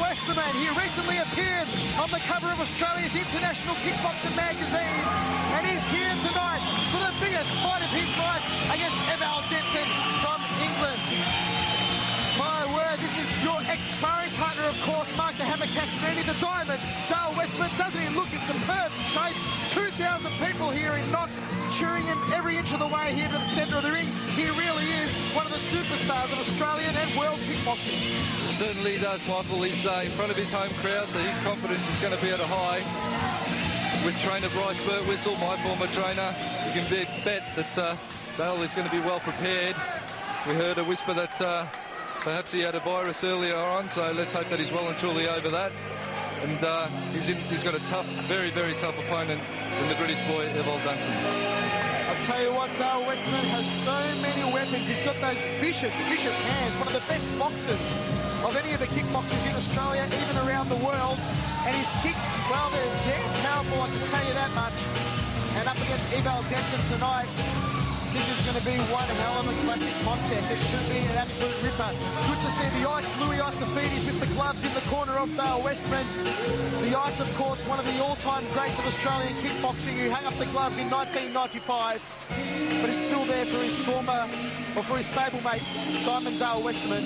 Westerman. He recently appeared on the cover of Australia's International Kickboxing magazine, and he's here tonight for the biggest fight of his life against Eval Denton from England. My word, this is your ex-sparring partner, of course, Mark the Hammer Castanini, the Diamond. Dale Westerman, doesn't he look in superb shape? 2,000 people here in Knox cheering him every inch of the way here to the centre of the ring. He really is one of the superstars of Australian and world kickboxing. Certainly does, Michael. He's in front of his home crowd, so his confidence is going to be at a high. With trainer Bryce Birtwistle, my former trainer, you can bet that Dale is going to be well prepared. We heard a whisper that perhaps he had a virus earlier on, so let's hope that he's well and truly over that. And he's got a tough, very, very tough opponent in the British boy, Eval Denton. I'll tell you what, Dale Westerman has so many weapons. He's got those vicious, vicious hands. One of the best boxers of any of the kickboxers in Australia, even around the world. And his kicks, well, they're damn powerful, I can tell you that much. And up against Eval Denton tonight, this is going to be one hell of a classic contest. It should be an absolute ripper. Good to see the Ice, Louis Ice-Fidis with the gloves in the corner of Dale Westerman. The Ice, of course, one of the all-time greats of Australian kickboxing, who hung up the gloves in 1995, but is still there for his for his stablemate, Diamond Dale Westerman.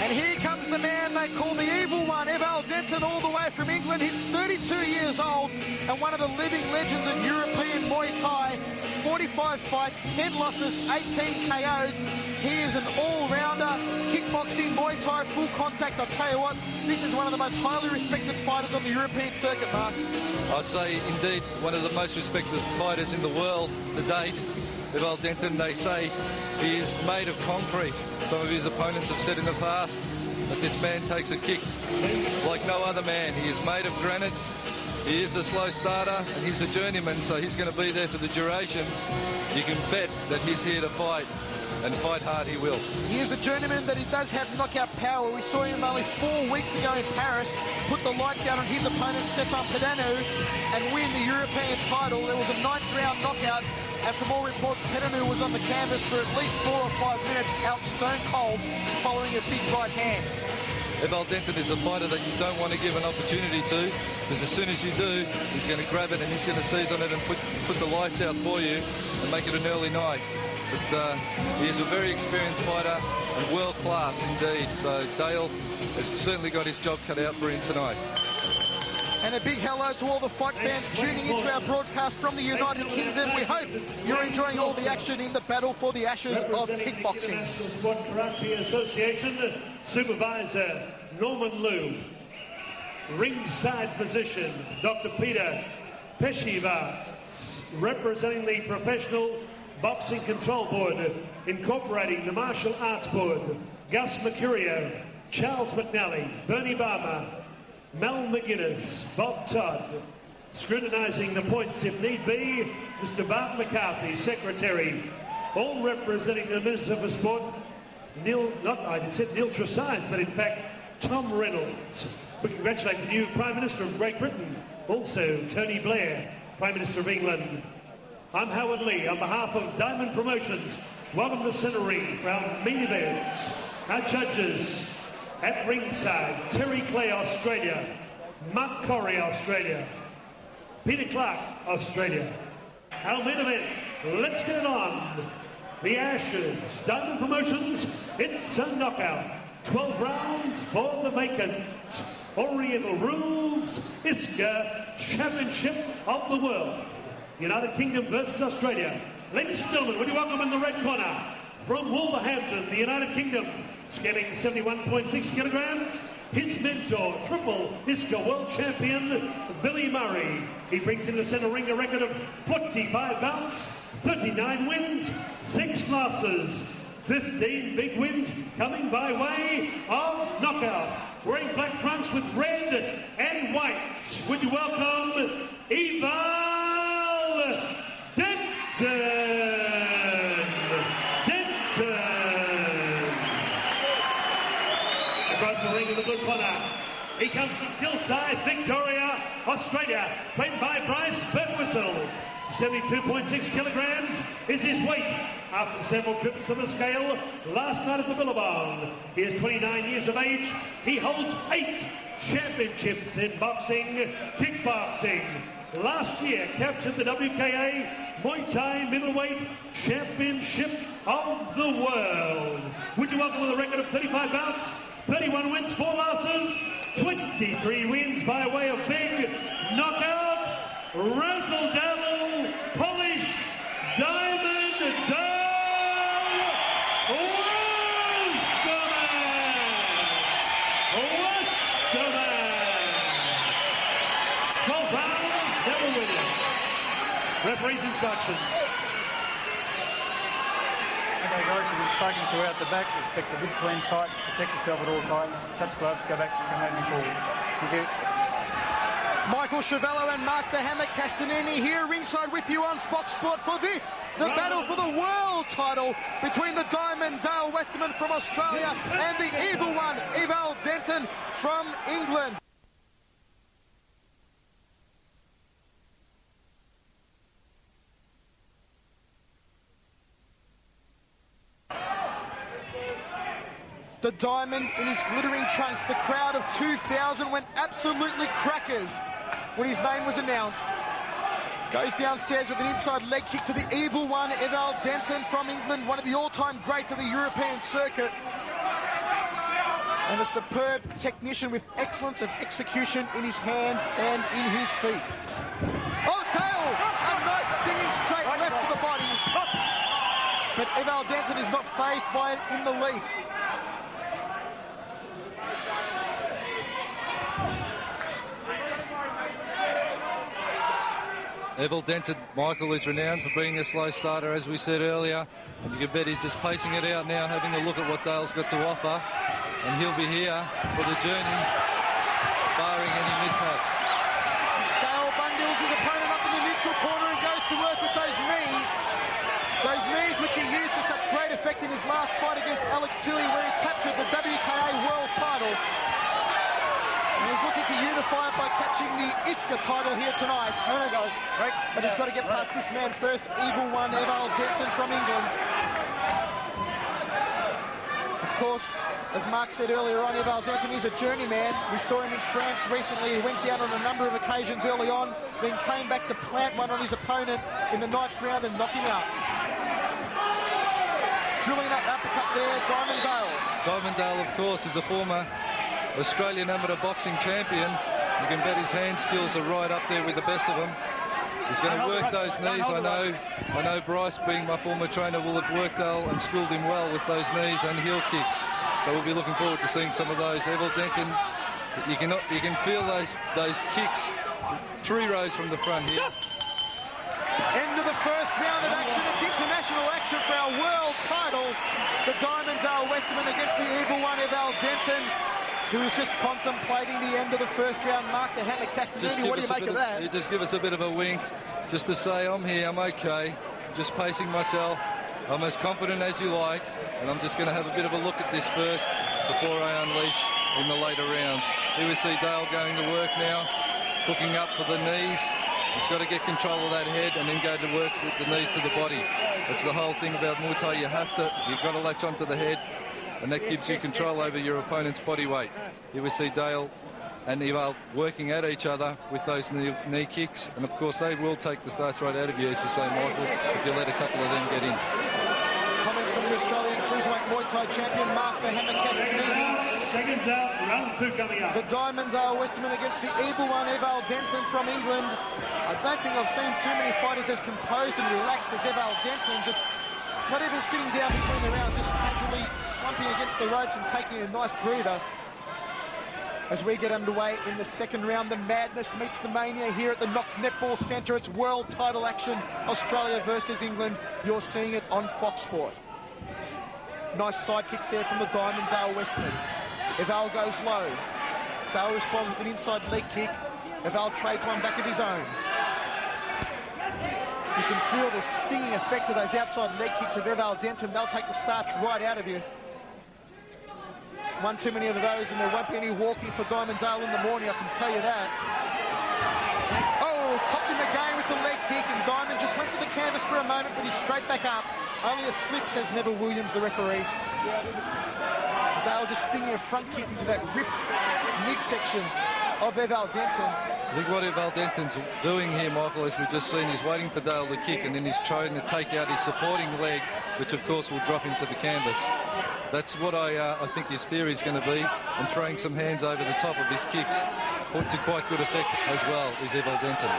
And here comes the man they call the Evil One, Eval Denton, all the way from England. He's 32 years old and one of the living legends of European Muay Thai. 45 fights, 10 losses, 18 KOs. He is an all-rounder, kickboxing, Muay Thai, full contact. I'll tell you what, this is one of the most highly respected fighters on the European circuit, Mark. I'd say, indeed, one of the most respected fighters in the world to date. Eval Denton, they say he is made of concrete. Some of his opponents have said in the past that this man takes a kick like no other man. He is made of granite. He is a slow starter, and he's a journeyman, so he's going to be there for the duration. You can bet that he's here to fight, and fight hard he will. He is a journeyman, that he does have knockout power. We saw him only 4 weeks ago in Paris put the lights out on his opponent, Stefan Pedanu, and win the European title. There was a 9th round knockout, and from all reports, Pedanu was on the canvas for at least 4 or 5 minutes, out stone cold, following a big right hand. Eval Denton is a fighter that you don't want to give an opportunity to, because as soon as you do, he's going to grab it and he's going to seize on it and put the lights out for you and make it an early night. But he is a very experienced fighter and world class indeed. So Dale has certainly got his job cut out for him tonight. And a big hello to all the fight fans tuning into our broadcast from the United Kingdom. We hope you're enjoying all the action in the battle for the ashes of kickboxing. National Sport Karate Association Supervisor Norman Liu. Ringside position, Dr. Peter Peshiva, representing the Professional Boxing Control Board, incorporating the Martial Arts Board, Gus Mercurio, Charles McNally, Bernie Barber, Mel McGuinness, Bob Todd, scrutinising the points if need be, Mr. Bart McCarthy, Secretary, all representing the Minister for Sport, I said Neil Tresides, but in fact, Tom Reynolds. We congratulate the new Prime Minister of Great Britain, also Tony Blair, Prime Minister of England. I'm Howard Lee, on behalf of Diamond Promotions. Welcome to Centre Ring for our main events. Our judges, at ringside, Terry Clay, Australia, Mark Corey, Australia, Peter Clark, Australia. Our main event, let's get it on. The Ashes, Diamond Promotions, it's a knockout. 12 rounds for the vacant Oriental Rules ISCA Championship of the World. United Kingdom versus Australia. Ladies and gentlemen, would you welcome in the red corner, from Wolverhampton, the United Kingdom, scaling 71.6 kilograms, his mentor, triple ISCA world champion, Billy Murray. He brings into the centre ring a record of 45 bouts, 39 wins, 6 losses, 15 big wins coming by way of knockout. Wearing black trunks with red and white. Would you welcome Eval Denton? Across the ring in the blue corner, he comes from Kilsyth, Victoria, Australia, trained by Bryce Birtwistle. 72.6 kilograms is his weight. after several trips to the scale last night at the Billabong. He is 29 years of age. He holds 8 championships in boxing, kickboxing. Last year captured the WKA Muay Thai Middleweight Championship of the World. Would you welcome with a record of 35 bouts, 31 wins, 4 losses, 23 wins by way of big knockout, razzle-dazzle, Polish Diamond Dale Westerman! Westerman! 12 rounds, never winning. Referee's instructions. Okay guys, you've been spoken to out the back. Expect a good clean fight. Protect yourself at all times. Touch gloves, go back and come moving forward. Thank you. Michael Chiavello and Mark the Hammer Castanini here ringside with you on Fox Sport for this, the battle for the world title between the Diamond Dale Westerman from Australia and the evil one, Eval Denton from England. The Diamond in his glittering trunks, the crowd of 2,000 went absolutely crackers when his name was announced. Goes downstairs with an inside leg kick to the evil one, Eval Denton from England, one of the all-time greats of the European circuit. And a superb technician with excellence of execution in his hands and in his feet. Oh, Dale! A nice stinging straight left to the body. But Eval Denton is not fazed by it in the least. Eval Denton, Michael, is renowned for being a slow starter, as we said earlier. And you can bet he's just pacing it out now, having a look at what Dale's got to offer. And he'll be here for the journey, barring any mishaps. Dale bundles his opponent up in the neutral corner and goes to work with those knees. Those knees which he used to such great effect in his last fight against Alex Tilley, where he captured the WKA World title. And he's looking to unify it by catching the ISCA title here tonight. But he's got to get past this man first, evil one, Eval Denton from England. Of course, as Mark said earlier on, Eval Denton is a journeyman. We saw him in France recently. He went down on a number of occasions early on, then came back to plant one on his opponent in the 9th round and knock him out. Drilling that uppercut there, Diamond Dale. Diamond Dale, of course, is a former Australian amateur boxing champion. You can bet his hand skills are right up there with the best of them. He's going to work those knees. I know Bryce, being my former trainer, will have worked Dale and schooled him well with those knees and heel kicks. So we'll be looking forward to seeing some of those. Eval Denton, you can feel those kicks 3 rows from the front here. End of the first round of action. It's international action for our world title. The Diamond Dale Westerman against the evil one, Eval Denton, who is just contemplating the end of the first round. Mark the Hammer Castanini, what do you make of that? You just give us a bit of a wink, just to say I'm here, I'm okay. Just pacing myself. I'm as confident as you like, and I'm just going to have a bit of a look at this first before I unleash in the later rounds. Here we see Dale going to work now, hooking up for the knees. He's got to get control of that head and then go to work with the knees to the body. That's the whole thing about Muay Thai. You've got to latch onto the head, and that gives you control over your opponent's body weight. Here we see Dale and Eval working at each other with those knee kicks, and of course they will take the starch right out of you, as you say, Michael, if you let a couple of them get in. Comments from the Australian cruiserweight Muay Thai champion Mark the Hammer Castanini. Seconds out, round 2 coming up. The Diamond Dale Westerman against the evil one, Eval Denton from England. I don't think I've seen too many fighters as composed and relaxed as Eval Denton, just not even sitting down between the rounds, just casually slumping against the ropes and taking a nice breather. As we get underway in the second round, the madness meets the mania here at the Knox Netball Centre. It's world title action, Australia versus England. You're seeing it on Fox Sport. Nice side kicks there from the Diamond Dale Westerman. Eval goes low. Dale responds with an inside leg kick. Eval trades one back of his own. You can feel the stinging effect of those outside leg kicks of Eval Denton. They'll take the starch right out of you. One too many of those, and there won't be any walking for Diamond Dale in the morning, I can tell you that. Oh, copped him again with the leg kick, and Diamond just went to the canvas for a moment, but he's straight back up. Only a slip, says Neville Williams, the referee. Dale just stinging a front kick into that ripped midsection of Eval Denton. I think what Eval Denton's doing here, Michael, as we've just seen, he's waiting for Dale to kick, and then he's trying to take out his supporting leg, which of course will drop him to the canvas. That's what I think his theory is going to be, and throwing some hands over the top of his kicks put to quite good effect as well is Eval Denton.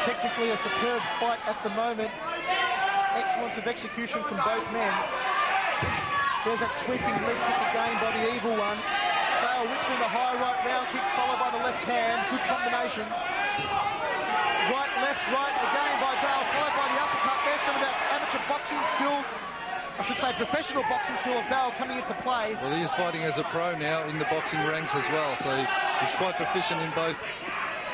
Technically a superb fight at the moment. Excellence of execution from both men. There's that sweeping leg kick again by the Evil One. Dale whips in the high right round kick followed by the left hand. Good combination. Right, left, right again by Dale followed by the uppercut. There's some of that amateur boxing skill. I should say professional boxing skill of Dale coming into play. Well, he is fighting as a pro now in the boxing ranks as well, so he's quite proficient in both.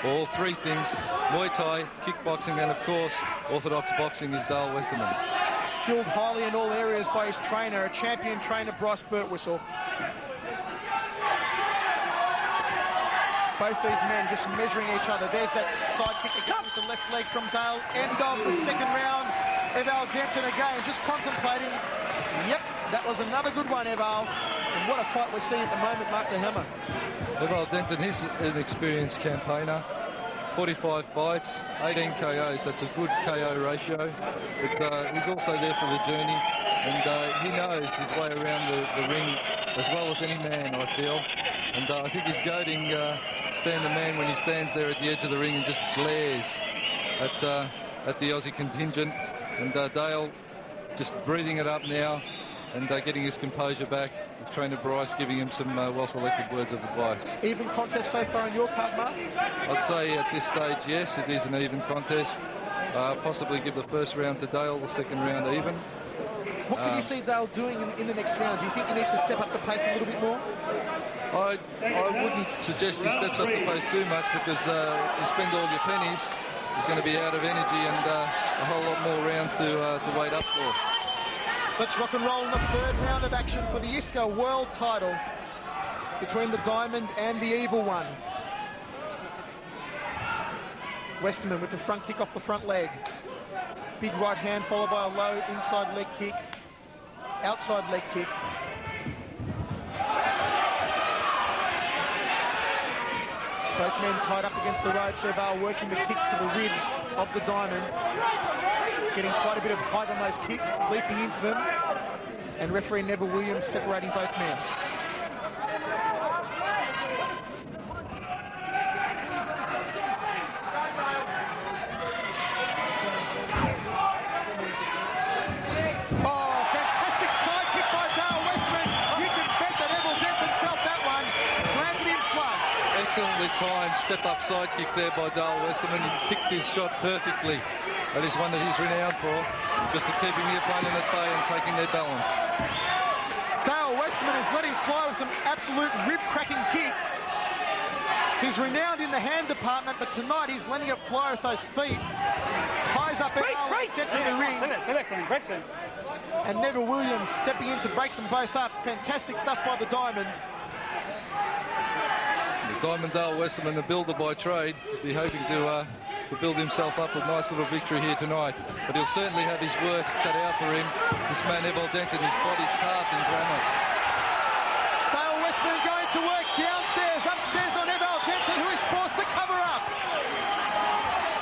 All three things: Muay Thai, kickboxing, and of course orthodox boxing is Dale Westerman. Skilled highly in all areas by his trainer, a champion trainer, Bryce Birtwistle. Both these men just measuring each other. There's that side kick again with the left leg from Dale. End of the second round. Eval Denton again just contemplating. Yep, that was another good one, Eval. And what a fight we're seeing at the moment, Mark the Hammer. Eval Denton, he's an experienced campaigner. 45 fights, 18 KOs. That's a good KO ratio. But he's also there for the journey, and he knows his way around the ring as well as any man, I feel. And I think he's goading Stan the Man when he stands there at the edge of the ring and just glares at the Aussie contingent. And Dale just breathing it up now and getting his composure back. His trainer Bryce giving him some well-selected words of advice. Even contest so far in your card, Mark? I'd say at this stage, yes, it is an even contest. Possibly give the first round to Dale, the second round even. What can you see Dale doing in the next round? Do you think he needs to step up the pace a little bit more? I wouldn't suggest he steps up the pace too much, because you spend all your pennies, he's going to be out of energy, and a whole lot more rounds to wait up for. Let's rock and roll in the third round of action for the ISCA World title between the Diamond and the Evil One. Westerman with the front kick off the front leg. Big right hand followed by a low inside leg kick. Outside leg kick. Both men tied up against the ropes. Eval working the kicks to the ribs of the Diamond. Getting quite a bit of height on those kicks, leaping into them. And referee Neville Williams separating both men. Oh, fantastic side kick by Dale Westerman. You can bet that Eval Denton felt that one. Landed him flush. Excellently timed step-up side kick there by Dale Westerman. He picked his shot perfectly. That is one that he's renowned for, just to keeping the opponent at bay and taking their balance. Dale Westerman is letting fly with some absolute rib-cracking kicks. He's renowned in the hand department, but tonight he's letting it fly with those feet. Ties up Eval in the centre of the ring. And Neville Williams stepping in to break them both up. Fantastic stuff by the Diamond. The Diamond Dale Westerman, the builder by trade, be hoping to build himself up a nice little victory here tonight. But he'll certainly have his work cut out for him. This man, Eval Denton, his body's carved in granite. Dale Westerman going to work downstairs, upstairs on Eval Denton, who is forced to cover up.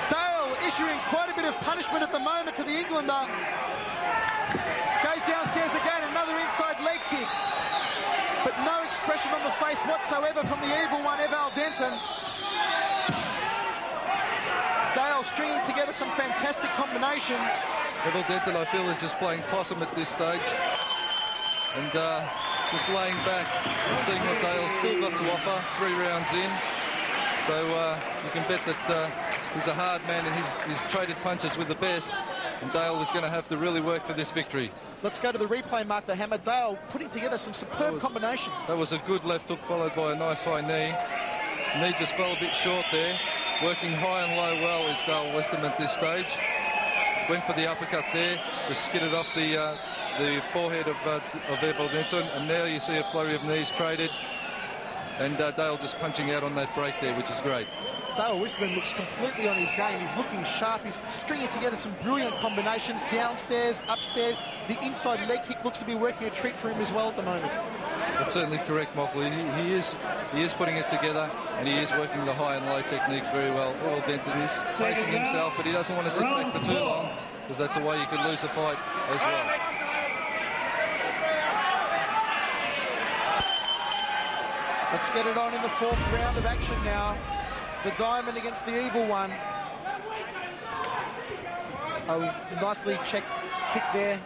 Dale issuing quite a bit of punishment at the moment to the Englander. Goes downstairs again, another inside leg kick. But no expression on the face whatsoever from the Evil One, Eval Denton. Dale stringing together some fantastic combinations. Eval Denton, I feel, is just playing possum at this stage. And just laying back and seeing what Dale's still got to offer 3 rounds in. So you can bet that he's a hard man, and he's traded punches with the best. And Dale is going to have to really work for this victory. Let's go to the replay, Mark the Hammer. Dale putting together some superb combinations. That was a good left hook followed by a nice high knee. Knee just fell a bit short there. Working high and low well is Dale Westerman at this stage. Went for the uppercut there, just skidded off the forehead of Eval Denton, and now you see a flurry of knees traded. and Dale just punching out on that break there, which is great. Dale Westerman looks completely on his game. He's looking sharp. He's stringing together some brilliant combinations, downstairs, upstairs. The inside leg kick looks to be working a treat for him as well at the moment. That's certainly correct, Michael. He is putting it together, and he is working the high and low techniques very well. Eval Denton is facing himself, but he doesn't want to sit back for too long, because that's a way you could lose a fight as well. Let's get it on in the 4th round of action now. The Diamond against the Evil One. Oh, nicely checked kick there.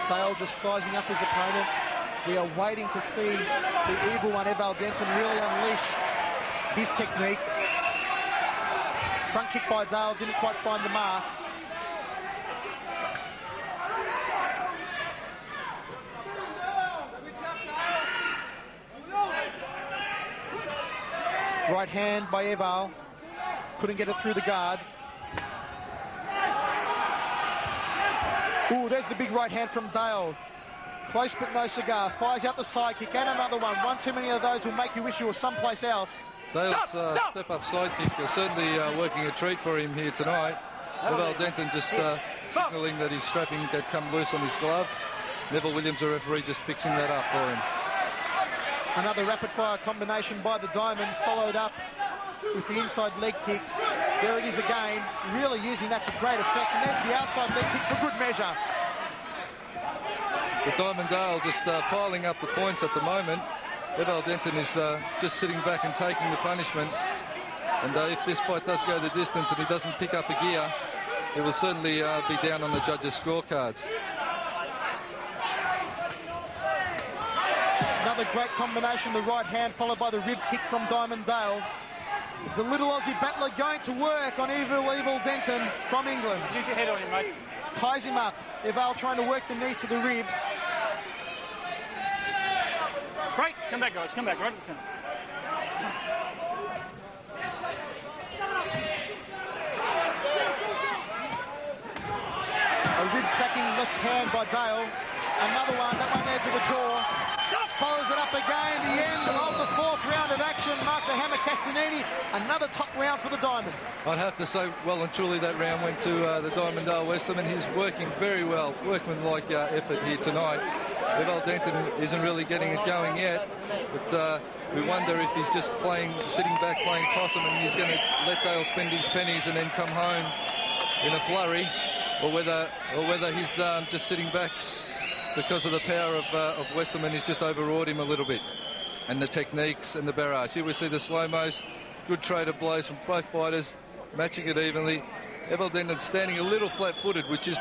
Dale just sizing up his opponent. We are waiting to see the Evil One, Eval Denton, really unleash his technique. Front kick by Dale, didn't quite find the mark. Right hand by Eval. Couldn't get it through the guard. Ooh, there's the big right hand from Dale. Close but no cigar. Fires out the side kick and another one. One too many of those will make you wish you were someplace else. Dale's step-up side kick is certainly working a treat for him here tonight. Eval Denton just signalling that his strapping had come loose on his glove. Neville Williams, the referee, just fixing that up for him. Another rapid-fire combination by the Diamond, followed up with the inside leg kick. There it is again, really using that to great effect. And there's the outside leg kick for good measure. The Diamond Dale just piling up the points at the moment. Eval Denton is just sitting back and taking the punishment. And if this fight does go the distance and he doesn't pick up a gear, it will certainly be down on the judges' scorecards. Another great combination, the right hand followed by the rib kick from Diamond Dale. The little Aussie battler going to work on Eval Denton from England. Use your head on him, mate. Ties him up. Eval trying to work the knees to the ribs. Great. Come back, guys. Come back. Right in the centre. A rib cracking left hand by Dale. Another one. That one there to the jaw. Follows it up again. The end of the 4th round of action. Mark the Hammer Castanini. Another top round for the Diamond. I'd have to say, well and truly, that round went to the Diamond Dale Westerman. He's working very well, workmanlike effort here tonight. Eval Denton isn't really getting it going yet, but we wonder if he's just sitting back playing possum, and he's going to let Dale spend his pennies and then come home in a flurry, or whether he's just sitting back because of the power of Westerman. He's just overawed him a little bit, and the techniques and the barrage. Here we see the slow-mos, good trade of blows from both fighters, matching it evenly. Eval Denton standing a little flat-footed, which is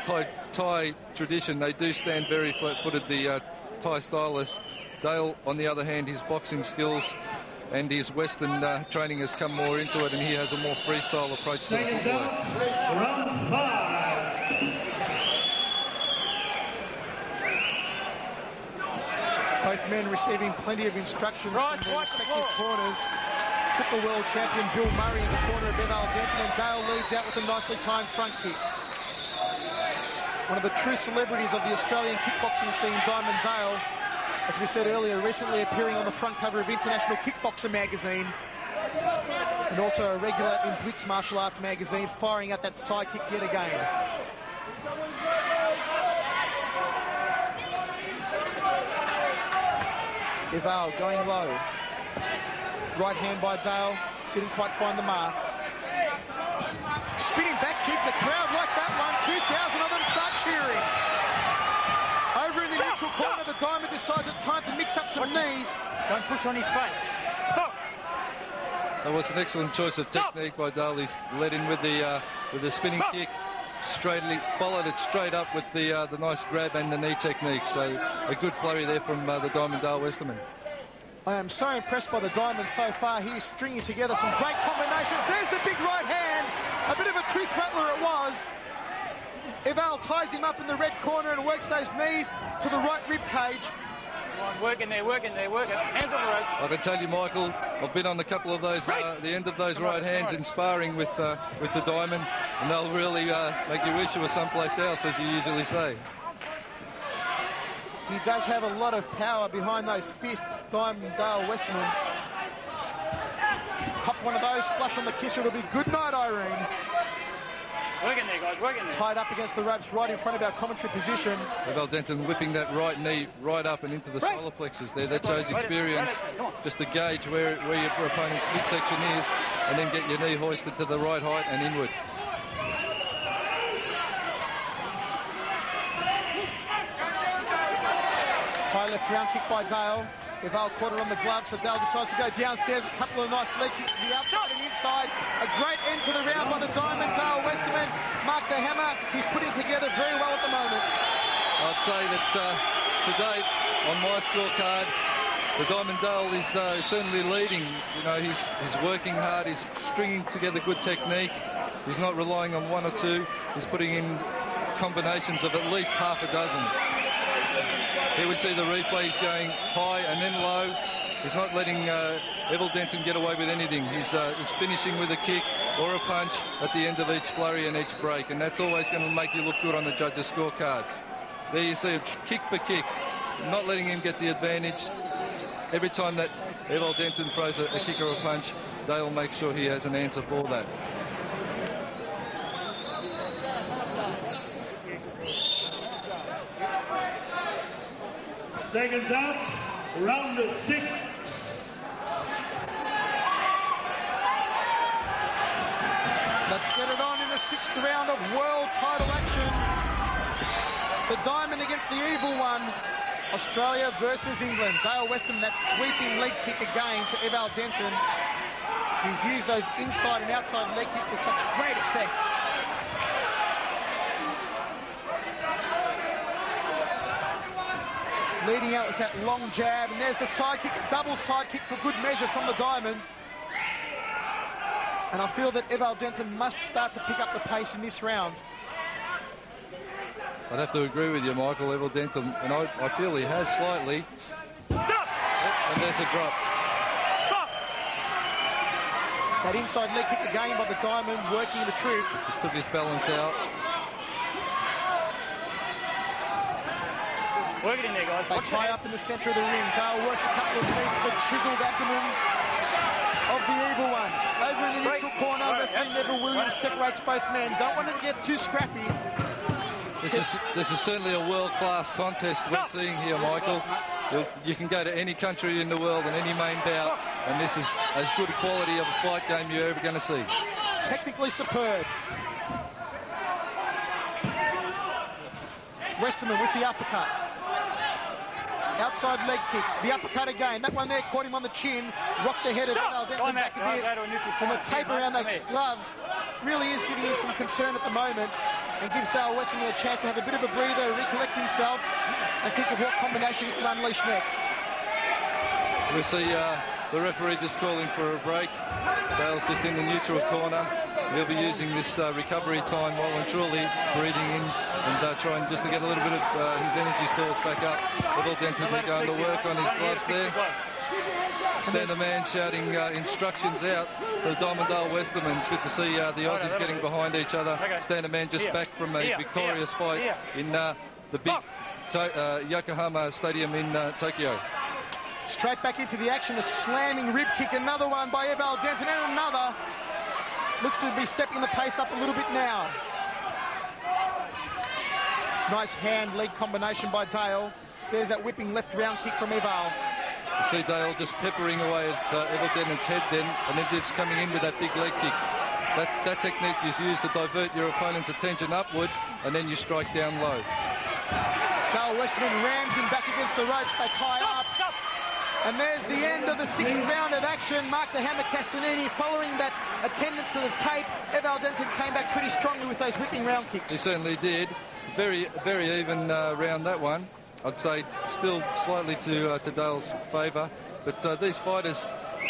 Thai tradition. They do stand very flat-footed, the Thai stylists. Dale, on the other hand, his boxing skills and his Western training has come more into it, and he has a more freestyle approach to the footwork. Round 5. Both men receiving plenty of instructions from their respective corners. Triple world champion Bill Murray in the corner of Eval Denton, and Dale leads out with a nicely timed front kick. One of the true celebrities of the Australian kickboxing scene, Diamond Dale, as we said earlier, recently appearing on the front cover of International Kickboxer magazine, and also a regular in Blitz Martial Arts magazine, firing at that side kick yet again. Eval going low. Right hand by Dale, didn't quite find the mark. Spinning back kick, the crowd like that one. 2,000 of them start cheering. Over in the neutral corner, the Diamond decides it's time to mix up some knees. Don't push on his face. Stop. That was an excellent choice of technique by Dale. He's led in with the spinning kick, followed it straight up with the nice grab and the knee technique. So a good flurry there from the Diamond Dale Westerman. I am so impressed by the Diamond so far. He's stringing together some great combinations. There's the big right hand. A bit of a tooth rattler it was. Eval ties him up in the red corner and works those knees to the right rib cage. Come on, working there, working there, working. Hands on the rope. I can tell you, Michael, I've been on a couple of those, the end of those right hands in sparring with the Diamond, and they'll really make you wish you were someplace else, as you usually say. He does have a lot of power behind those fists, Diamond Dale Westerman. Cop one of those, flush on the kisser. It'll be good night, Irene. Working there, guys, working there. Tied up against the ropes right in front of our commentary position. Eval Denton whipping that right knee right up and into the solar plexus there. That shows experience, just to gauge where your opponent's midsection is, and then get your knee hoisted to the right height and inward. High left round kick by Dale. Eval caught her on the glove, so Dale decides to go downstairs. A couple of nice leg kicks to the outside and inside. A great end to the round by the Diamond Dale Westerman. Mark the Hammer, he's putting together very well at the moment. I'd say that to date, on my scorecard, the Diamond Dale is certainly leading. You know, he's working hard, he's stringing together good technique. He's not relying on one or two. He's putting in combinations of at least half a dozen. Here we see the replay. He's going high and then low. He's not letting Eval Denton get away with anything. He's finishing with a kick or a punch at the end of each flurry and each break, and that's always going to make you look good on the judges' scorecards. There you see a kick for kick, not letting him get the advantage. Every time that Eval Denton throws a kick or a punch, Dale makes sure he has an answer for that. Seconds out, round 6. Let's get it on in the 6th round of world title action. The Diamond against the Evil One. Australia versus England. Dale Westerman, that sweeping leg kick again to Eval Denton. He's used those inside and outside leg kicks to such great effect. Leading out with that long jab, and there's the side kick, a double side kick for good measure from the Diamond. And I feel that Eval Denton must start to pick up the pace in this round. I'd have to agree with you, Michael. Eval Denton, and I feel he has slightly. Stop! And there's a drop. Stop! That inside leg kick again by the Diamond, working the truth. Just took his balance out. Work it in there, guys. They tie up in the centre of the ring. Dale works a couple of knees to the chiseled abdomen of the Evil One. Over in the neutral corner, referee Neville Williams separates both men. Don't want to get too scrappy. This is certainly a world-class contest we're seeing here, Michael. You can go to any country in the world and any main bout, and this is as good a quality of a fight game you're ever going to see. Technically superb. Westerman with the uppercut. Outside leg kick, the uppercut again. That one there caught him on the chin, rocked the head of Eval Denton back a bit. And the tape around those gloves really is giving him some concern at the moment, and gives Dale Westerman a chance to have a bit of a breather, recollect himself, and think of what combination he can unleash next. We see the referee just calling for a break. Dale's just in the neutral corner. He'll be using this recovery time well and truly, breathing in and trying just to get a little bit of his energy stores back up. Eval Denton going to work on his gloves there. Stand the man shouting instructions out to the Diamond Dale Westerman. It's good to see the Aussies getting behind each other. Stand the man just back from a victorious fight in the big Yokohama Stadium in Tokyo. Straight back into the action, a slamming rib kick, another one by Eval Denton, and another. Looks to be stepping the pace up a little bit now. Nice hand-leg combination by Dale. There's that whipping left round kick from Eval. You see Dale just peppering away at Eval Denton's head then, and then just coming in with that big leg kick. That technique is used to divert your opponent's attention upward, and then you strike down low. Dale Westerman rams him back against the ropes. They tie up. And there's the end of the 6th round of action. Mark the Hammer Castellini following that attendance to the tape. Eval Denton came back pretty strongly with those whipping round kicks. He certainly did. Very, very even round that one. I'd say still slightly to Dale's favour. But these fighters,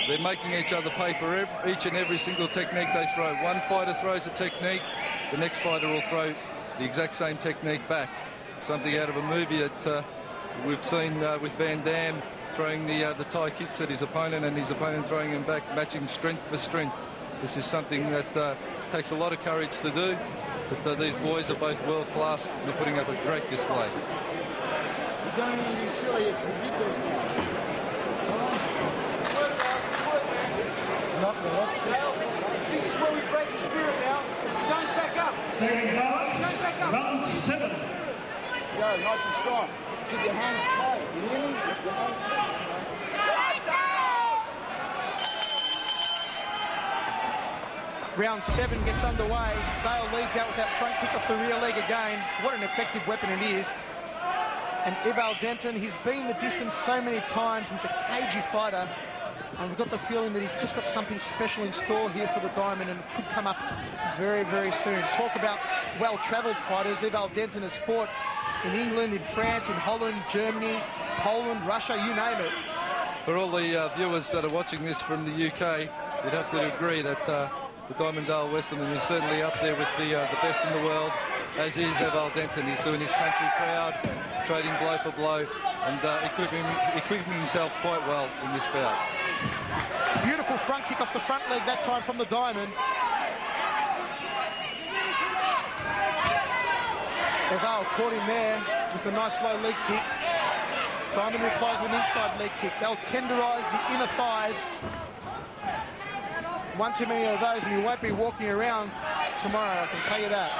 they're making each other pay for each and every single technique they throw. One fighter throws a technique, the next fighter will throw the exact same technique back. Something out of a movie that we've seen with Van Damme, throwing the Thai kicks at his opponent and his opponent throwing him back, matching strength for strength. This is something that takes a lot of courage to do, but these boys are both world class and they're putting up a great display. doing anything silly. It's ridiculous now. Not bad. This is where we break the spirit now. Don't back up. Don't back up. Round 7. Go, nice and strong. Keep your hands tight. You hear me? Keep your hands tight. Round 7 gets underway. Dale leads out with that front kick off the rear leg again. What an effective weapon it is. And Eval Denton, he's been the distance so many times. He's a cagey fighter. And we've got the feeling that he's just got something special in store here for the Diamond and it could come up very, very soon. Talk about well-travelled fighters. Eval Denton has fought in England, in France, in Holland, Germany, Poland, Russia, you name it. For all the viewers that are watching this from the UK, you'd have to agree that the Diamond Dale Westerman is certainly up there with the best in the world, as is Eval Denton. He's doing his country proud, trading blow for blow, and equipping himself quite well in this bout. Beautiful front kick off the front leg, that time from the Diamond. Eval caught him there with a nice low leg kick. Diamond replies with an inside leg kick. They'll tenderise the inner thighs. One too many of those and you won't be walking around tomorrow, I can tell you that.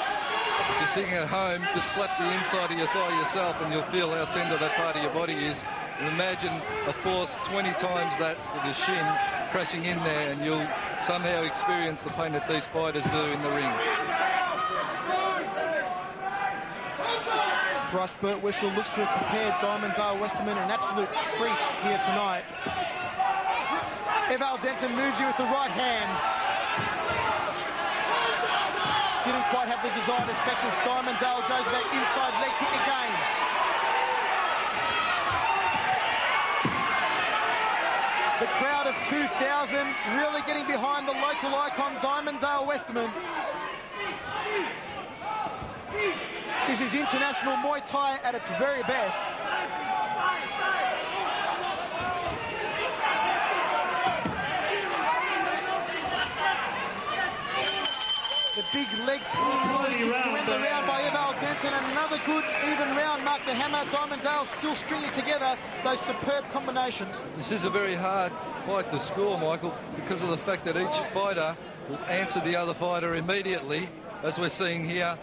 If you're sitting at home, just slap the inside of your thigh yourself and you'll feel how tender that part of your body is. And imagine a force 20 times that with your shin crashing in there and you'll somehow experience the pain that these fighters do in the ring. Bryce Birtwistle looks to have prepared Diamond Dale Westerman an absolute treat here tonight. Eval Denton moves you with the right hand. Didn't quite have the desired effect as Diamond Dale goes to that inside leg kick again. The crowd of 2,000 really getting behind the local icon Diamond Dale Westerman. This is international Muay Thai at its very best. The big leg sweep to end the round by Eval Denton, and another good even round. Mark the hammer. Diamond Dale still stringing together those superb combinations. This is a very hard fight to score, Michael, because of the fact that each fighter will answer the other fighter immediately, as we're seeing here.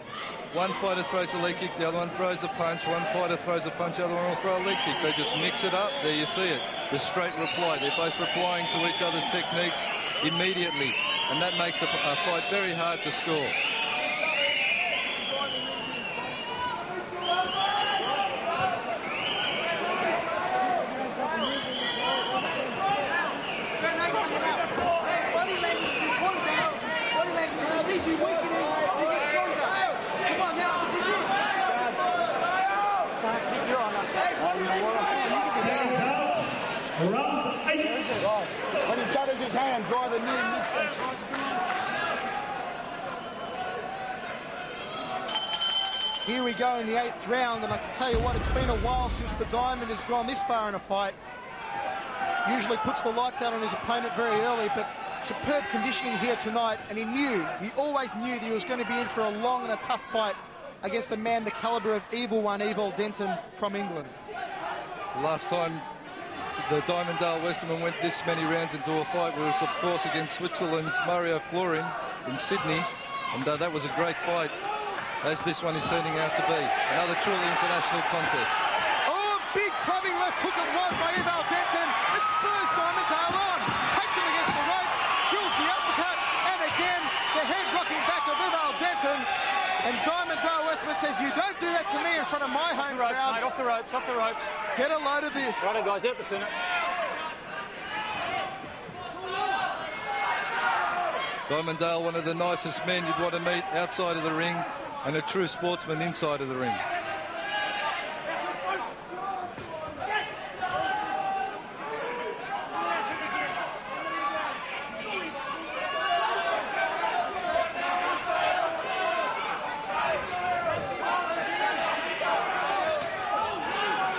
One fighter throws a leg kick, the other one throws a punch. One fighter throws a punch, the other one will throw a leg kick. They just mix it up. There you see it. The straight reply. They're both replying to each other's techniques immediately. And that makes a fight very hard to score. Round 8. When he gathers his hands, drive a knee. Here we go in the 8th round, and I can tell you what, it's been a while since the Diamond has gone this far in a fight. Usually puts the lights out on his opponent very early, but superb conditioning here tonight, and he always knew that he was going to be in for a long and a tough fight against a man the calibre of Eval Denton from England. Last time the Diamond Dale Westerman went this many rounds into a fight was, of course, against Switzerland's Mario Florin in Sydney, and that was a great fight, as this one is turning out to be. Another truly international contest. Oh, big clubbing left hook it was by Eval Denton. It spurs Diamond Dale on. Takes him against the ropes, drills the uppercut, and again, the head rocking back of Eval Denton. And Diamond Dale Westerman says, you don't do that to me in front of my home crowd. Mate, off the ropes, off the ropes. Get a load of this. Righto, guys, out the centre. Diamond Dale, one of the nicest men you'd want to meet outside of the ring, and a true sportsman inside of the ring.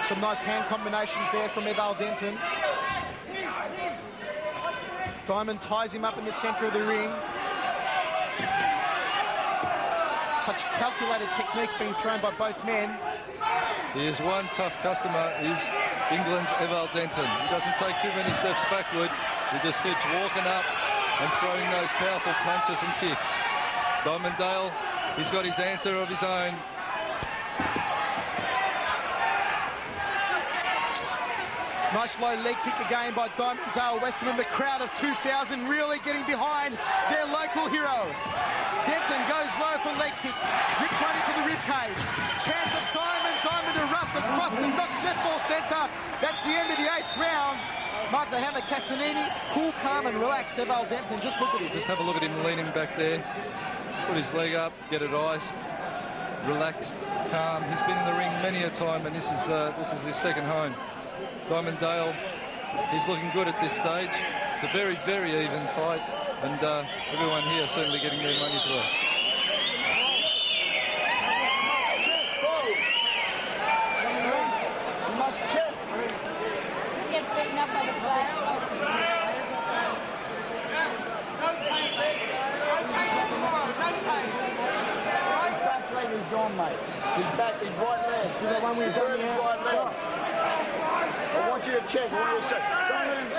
Some nice hand combinations there from Eval Denton. Diamond ties him up in the centre of the ring. Such calculated technique being thrown by both men. Here's one tough customer, is England's Eval Denton. He doesn't take too many steps backward. He just keeps walking up and throwing those powerful punches and kicks. Diamondale, he's got his answer of his own. Nice low leg kick again by Diamondale Westerman. The crowd of 2,000 really getting behind their local hero. Denton goes low for leg kick. Ripped right into the rib cage. Chance of Diamond erupt across the netball centre. That's the end of the 8th round. Mark the Hammer Castanini, cool, calm and relaxed. Eval Denton, just look at him. Just have a look at him leaning back there. Put his leg up, get it iced. Relaxed, calm. He's been in the ring many a time, and this is his second home. Diamondale, he's looking good at this stage. It's a very, very even fight, and everyone here certainly getting their money's worth. You must check. Get beaten up by the player. His back leg is gone, mate. His right leg. The one we've done His here. right leg. I want you to check. I want you to check.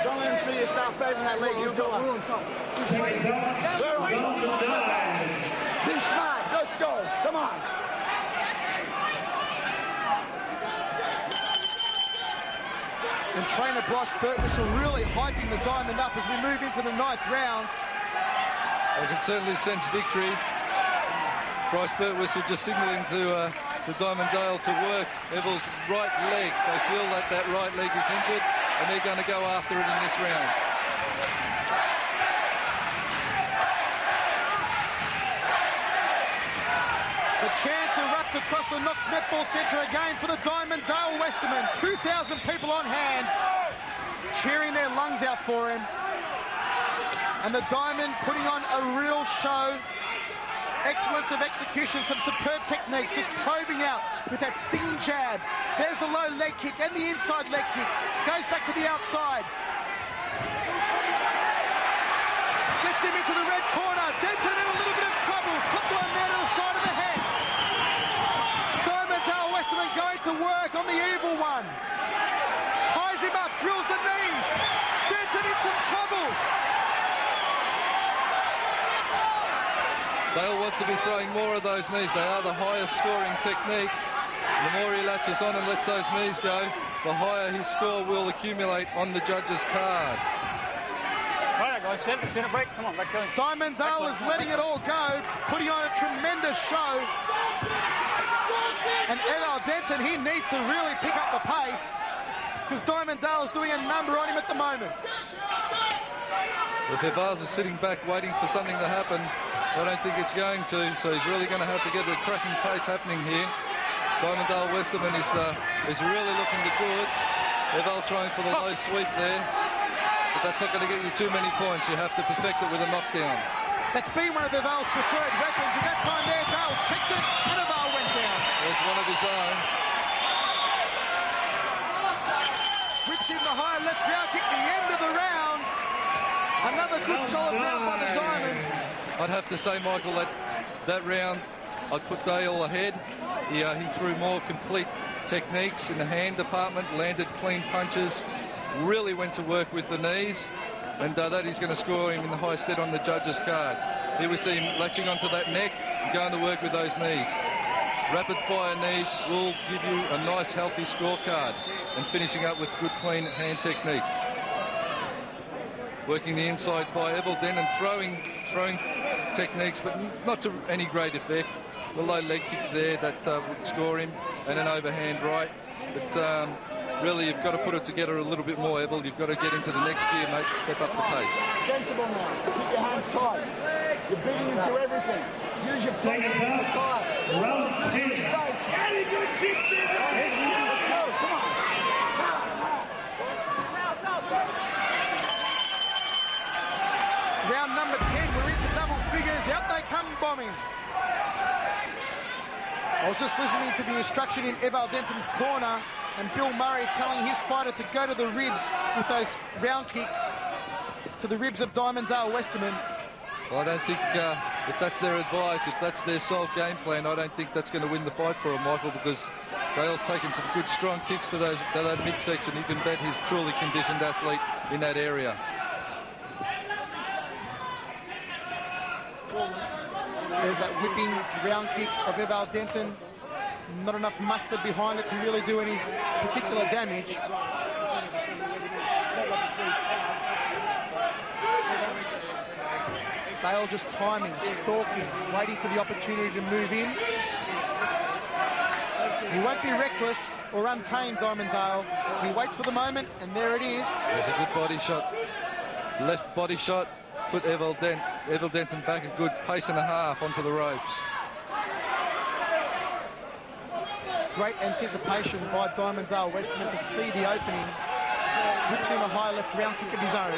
Don't let him see you start favouring that leg. He'll go on. Be smart. Let's go. Come on. And trainer Bryce Birtwhistle really hyping the Diamond up as we move into the 9th round. I can certainly sense victory. Bryce Birtwhistle just signalling to Diamondale to work Eval's right leg. They feel that that right leg is injured, and they're going to go after it in this round. The chants erupt across the Knox Netball Centre again for the Diamondale Westerman. 2,000 people on hand, cheering their lungs out for him. And the Diamond putting on a real show. Excellence of execution, some superb techniques, just probing out with that stinging jab. There's the low leg kick and the inside leg kick. Goes back to the outside. Gets him into the red corner. Denton in a little bit of trouble. Put one there to the side of the head. Diamondale Westerman going to work on the evil one. Ties him up, drills the knees. Denton in some trouble. Dale wants to be throwing more of those knees. They are the highest scoring technique. The more he latches on and lets those knees go, the higher his score will accumulate on the judge's card. Right, guys, center break. Come on, back going. Diamondale is letting it all go, putting on a tremendous show. And Eval Denton, he needs to really pick up the pace because Diamondale is doing a number on him at the moment. If Eval's is sitting back waiting for something to happen, I don't think it's going to, so he's really going to have to get a cracking pace happening here. Diamondale Westerman is really looking the goods. Eval trying for the low sweep there, but that's not going to get you too many points. You have to perfect it with a knockdown. That's been one of Eval's preferred weapons, and that time there, Dale checked it, and Eval went down. There's one of his own. Switching the high left round kick, the end of the round. Another good solid round by the Diamond. I'd have to say, Michael, that round, I'd put Dale ahead. He threw more complete techniques in the hand department, landed clean punches, really went to work with the knees, and that is going to score him in the high stead on the judge's card. Here we see him latching onto that neck and going to work with those knees. Rapid fire knees will give you a nice healthy scorecard, and finishing up with good clean hand technique. Working the inside by Eval Denton, throwing techniques, but not to any great effect. The low leg kick there that would score him, and an overhand right. But really, you've got to put it together a little bit more, Eval. You've got to get into the next gear, mate, step up the pace. Sensible now. Keep your hands tight. You're beating into everything. Use your feet. Round 10. Very good kick there. Let's go. Come on. Round number 10, we're into double figures. Out they come bombing. I was just listening to the instruction in Eval Denton's corner, and Bill Murray telling his fighter to go to the ribs with those round kicks to the ribs of Diamondale Westerman. Well, I don't think if that's their advice, if that's their sole game plan, I don't think that's going to win the fight for him, Michael, because Dale's taken some good strong kicks to that midsection. You can bet he's truly conditioned athlete in that area. There's that whipping round kick of Eval Denton. Not enough mustard behind it to really do any particular damage. Dale just timing, stalking, waiting for the opportunity to move in. He won't be reckless or untamed, Diamond Dale. He waits for the moment, and there it is. There's a good body shot. Left body shot. Put Eval Denton back a good pace and a half onto the ropes. Great anticipation by Diamond Dale Westerman to see the opening. Whips in a high left round kick of his own.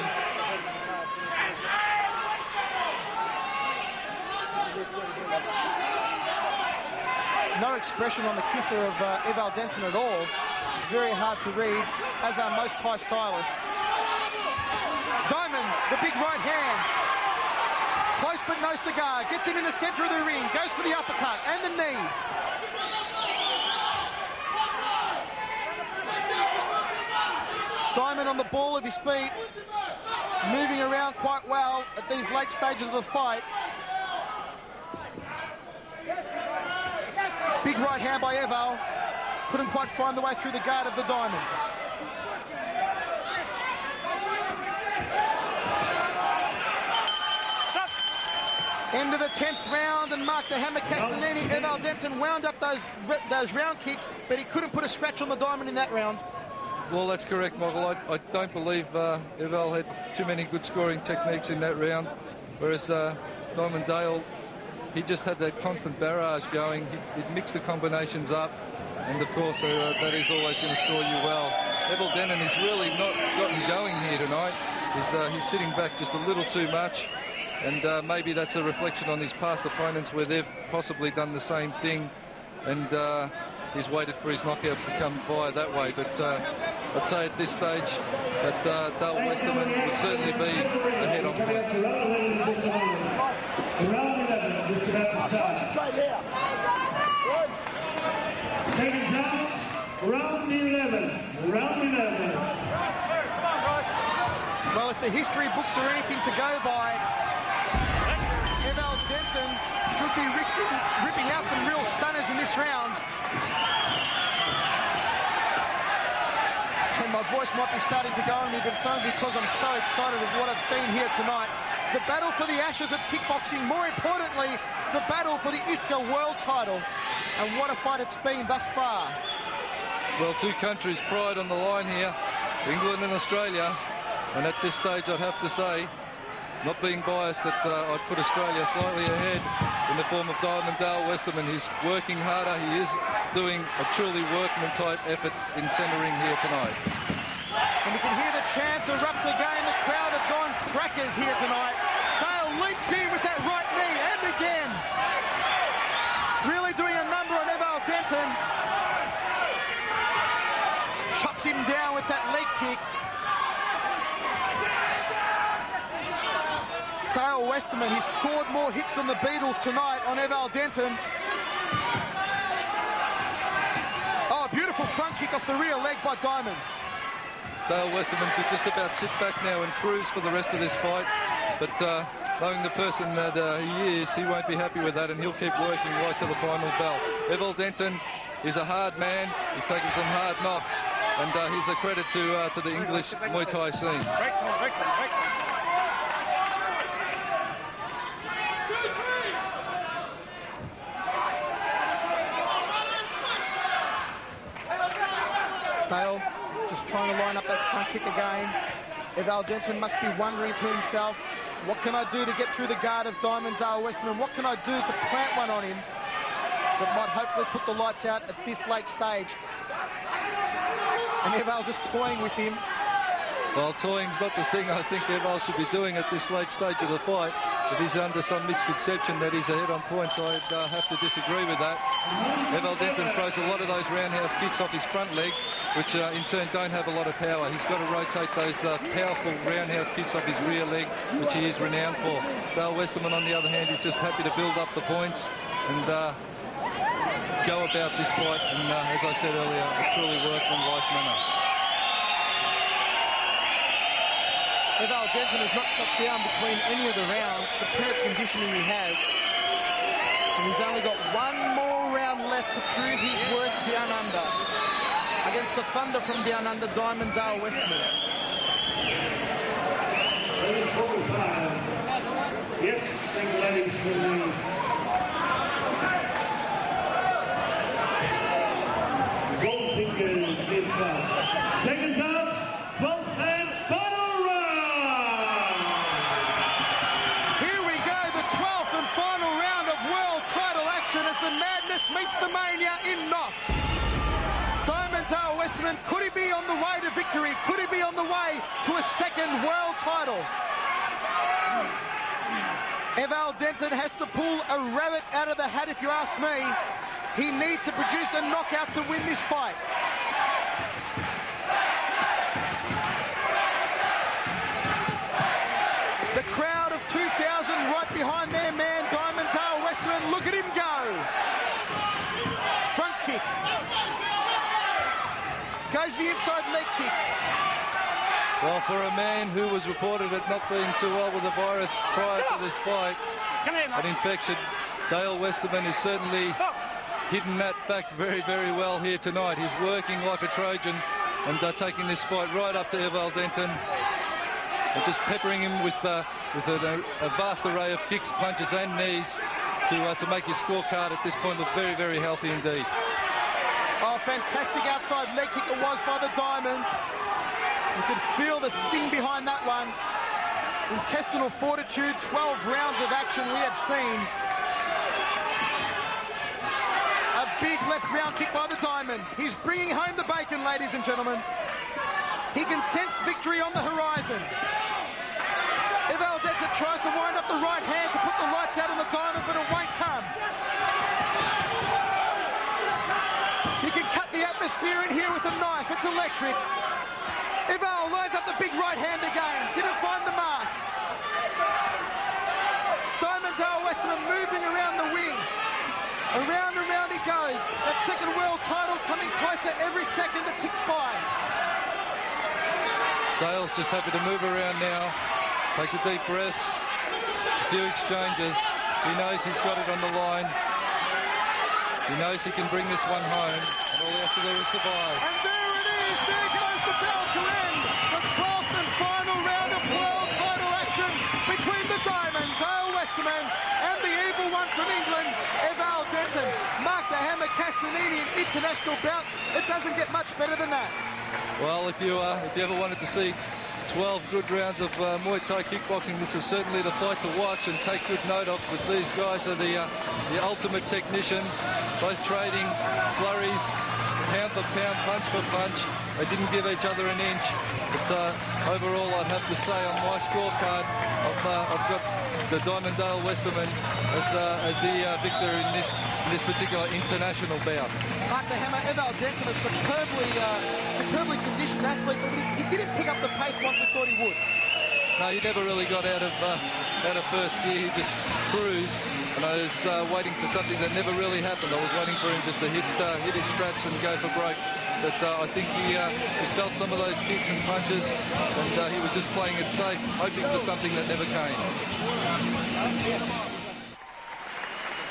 No expression on the kisser of Eval Denton at all. Very hard to read, as are most Thai stylists. Diamond, the big right hand. Close but no cigar. Gets him in the center of the ring. Goes for the uppercut and the knee. Diamond on the ball of his feet. Moving around quite well at these late stages of the fight. Big right hand by Eval. Couldn't quite find the way through the guard of the Diamond. End of the 10th round, and Mark the Hammer Castanini, Eval Denton wound up those round kicks, but he couldn't put a scratch on the Diamond in that round. Well, that's correct, Michael. I don't believe Eval had too many good scoring techniques in that round, whereas Diamond Dale, he just had that constant barrage going. He'd mixed the combinations up, and of course that is always going to score you well. Eval Denton has really not gotten going here tonight. He's sitting back just a little too much, and maybe that's a reflection on his past opponents where they've possibly done the same thing, and he's waited for his knockouts to come by that way. But I'd say at this stage that Dale Westerman would certainly be ahead on points. Taking down, round 11. Round 11. Well, if the history books are anything to go by, Eval Denton should be ripping out some real stunners in this round. And my voice might be starting to go on me, but it's only because I'm so excited of what I've seen here tonight. The battle for the ashes of kickboxing, more importantly, the battle for the ISCA world title. And what a fight it's been thus far. Well, two countries' pride on the line here, England and Australia. And at this stage, I'd have to say, not being biased, that I'd put Australia slightly ahead in the form of Diamond Dale Westerman. He's working harder. He is doing a truly workman-type effort in centering here tonight. And you can hear the chants erupt again. The crowd have gone crackers here tonight. Dale leaps in with that right knee, and again. Really doing a number on Eval Denton. Chops him down with that leg kick. Dale Westerman, he's scored more hits than the Beatles tonight on Eval Denton. Oh, beautiful front kick off the rear leg by Diamond. Dale Westerman could just about sit back now and cruise for the rest of this fight. But knowing the person that he is, he won't be happy with that, and he'll keep working right to the final bell. Eval Denton is a hard man. He's taken some hard knocks, and he's a credit to the English Muay Thai scene. Dale just trying to line up that front kick again. Eval Denton must be wondering to himself, what can I do to get through the guard of Diamond Dale Westerman? What can I do to plant one on him that might hopefully put the lights out at this late stage? And Eval just toying with him. Well, toying's not the thing I think Eval should be doing at this late stage of the fight. if he's under some misconception that he's ahead on points, I'd have to disagree with that. Eval Denton throws a lot of those roundhouse kicks off his front leg, which in turn don't have a lot of power. He's got to rotate those powerful roundhouse kicks off his rear leg, which he is renowned for. Dale Westerman, on the other hand, is just happy to build up the points and go about this fight, and as I said earlier, a truly workmanlike manner. Eval Denton has not sat down between any of the rounds. Superb conditioning he has. And he's only got one more round left to prove his worth down under. Against the Thunder from down under, Diamond Dale Westerman. Yes, thank you, ladies, for the Goldfingers in front. Seconds out, 12th and final round. Here we go, the 12th and final round of world title action as the madness meets the mania in Knox. Diamond Dale Westerman, could he be on the way to victory? Could he be on the way to a second world title? Eval Denton has to pull a rabbit out of the hat, if you ask me. He needs to produce a knockout to win this fight. The crowd of 2,000 right behind their man, Diamond Dale Westerman. Look at him go. Front kick. Goes the inside leg kick. Well, for a man who was reported at not being too well with the virus prior to this fight, an infection, Dale Westerman is certainly hidden that fact very, very well here tonight. He's working like a Trojan and taking this fight right up to Eval Denton and just peppering him with a vast array of kicks, punches and knees to make his scorecard at this point look very, very healthy indeed. Oh, fantastic outside leg kick it was by the Diamond. You could feel the sting behind that one. Intestinal fortitude, 12 rounds of action we have seen. A big left round kick by the Diamond. He's bringing home the bacon, ladies and gentlemen. He can sense victory on the horizon. Eval Denton tries to wind up the right hand to put the lights out on the Diamond, but it won't come. He can cut the atmosphere in here with a knife. It's electric. Eval lines up the big right hand again. Didn't find the mark. Diamond Dale Westerman moving around the wing. Around and round he goes. That second world title coming closer every second that ticks by. Dale's just happy to move around now. Take the deep breaths. A few exchanges. He knows he's got it on the line. He knows he can bring this one home. And all he has to do is survive. And there it is. There goes the bell to end the 12th and final round of world title action between the Diamond, Dale Westerman, and the evil one from England, Eval Denton. Mark the Hammer Castellini, an international bout. It doesn't get much better than that. Well, if you ever wanted to see 12 good rounds of Muay Thai kickboxing, this is certainly the fight to watch and take good note of, because these guys are the ultimate technicians, both trading flurries, pound for pound, punch for punch. They didn't give each other an inch, but overall I'd have to say on my scorecard I've got the Diamond Dale Westerman as the victor in this particular international bout. Mark the Hammer, Eval Denton, a superbly conditioned athlete, but he didn't pick up the pace like we thought he would. No, he never really got out of first gear. He just cruised, and I was waiting for something that never really happened. I was waiting for him just to hit his straps and go for broke. But I think he felt some of those kicks and punches, and he was just playing it safe, hoping for something that never came.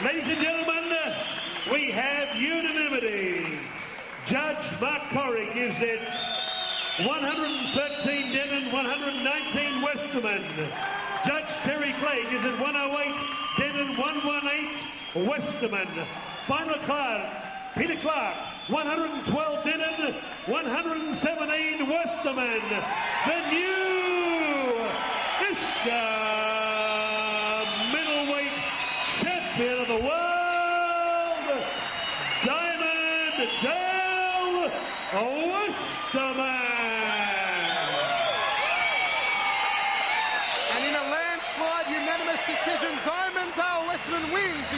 Ladies and gentlemen, we have unanimity. Judge Mark Corrie gives it 113 Denton, 119 Westerman. Judge Terry Clay gives it 108 Denton, 118 Westerman. Final card, Peter Clark, 112 Denton, 117 Westerman. The new ISCA middleweight champion of the world, Diamond Dale Westerman. And in a landslide unanimous decision,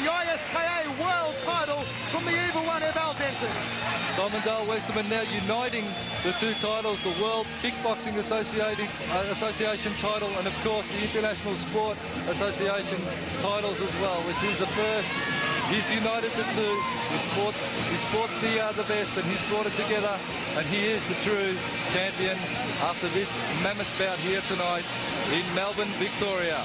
the ISKA world title from the evil one, Eval Denton. Dom and Dale Westerman now uniting the two titles, the World Kickboxing Association title and, of course, the International Sport Association titles as well. This is the first. He's united the two. He's fought the best, and he's brought it together, and he is the true champion after this mammoth bout here tonight in Melbourne, Victoria.